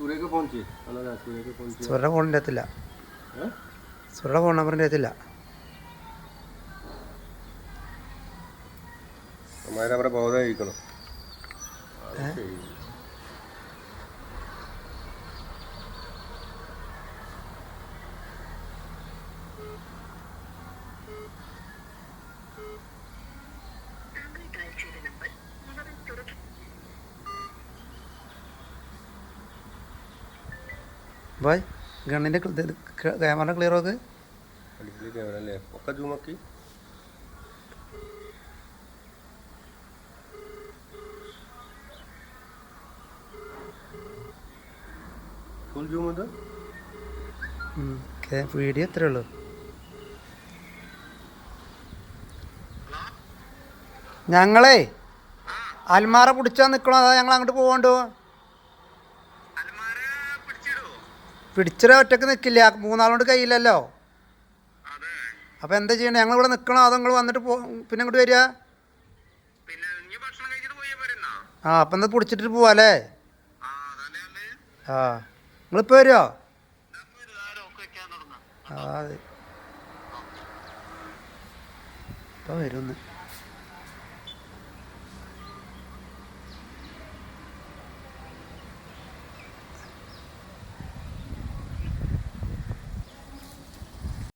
സുരയുടെ ഫോണിൻ്റെ എത്തില്ല. സുരയുടെ ഫോൺ നമ്പറിൻ്റെ എത്തില്ല. ബോധമായിരിക്കണം. ബൈ ഗണ്ണിൻ്റെ ക്യാമറ ക്ലിയർ ആക്ക്. വീഡിയോ എത്രയേ ഉള്ളൂ. ഞങ്ങളേ അൽമാറ പിടിച്ചാൽ നിൽക്കണോ അതാ ഞങ്ങൾ അങ്ങോട്ട് പോകണ്ടോ? പിടിച്ചിട്ട് ഒറ്റക്ക് നിൽക്കില്ല, മൂന്നാളുകൊണ്ട് കയ്യില്ലല്ലോ. അപ്പോൾ എന്താ ചെയ്യണേ? ഞങ്ങളിവിടെ നിൽക്കണോ അതോ നിങ്ങൾ വന്നിട്ട് പിന്നെ ഇങ്ങോട്ട് വരിക? ആ അപ്പം എന്താ പിടിച്ചിട്ട് പോവാല്ലേ? ആ നിങ്ങളിപ്പോൾ വരുമോ? ആ അതെ ഇപ്പം വരുമെന്ന്.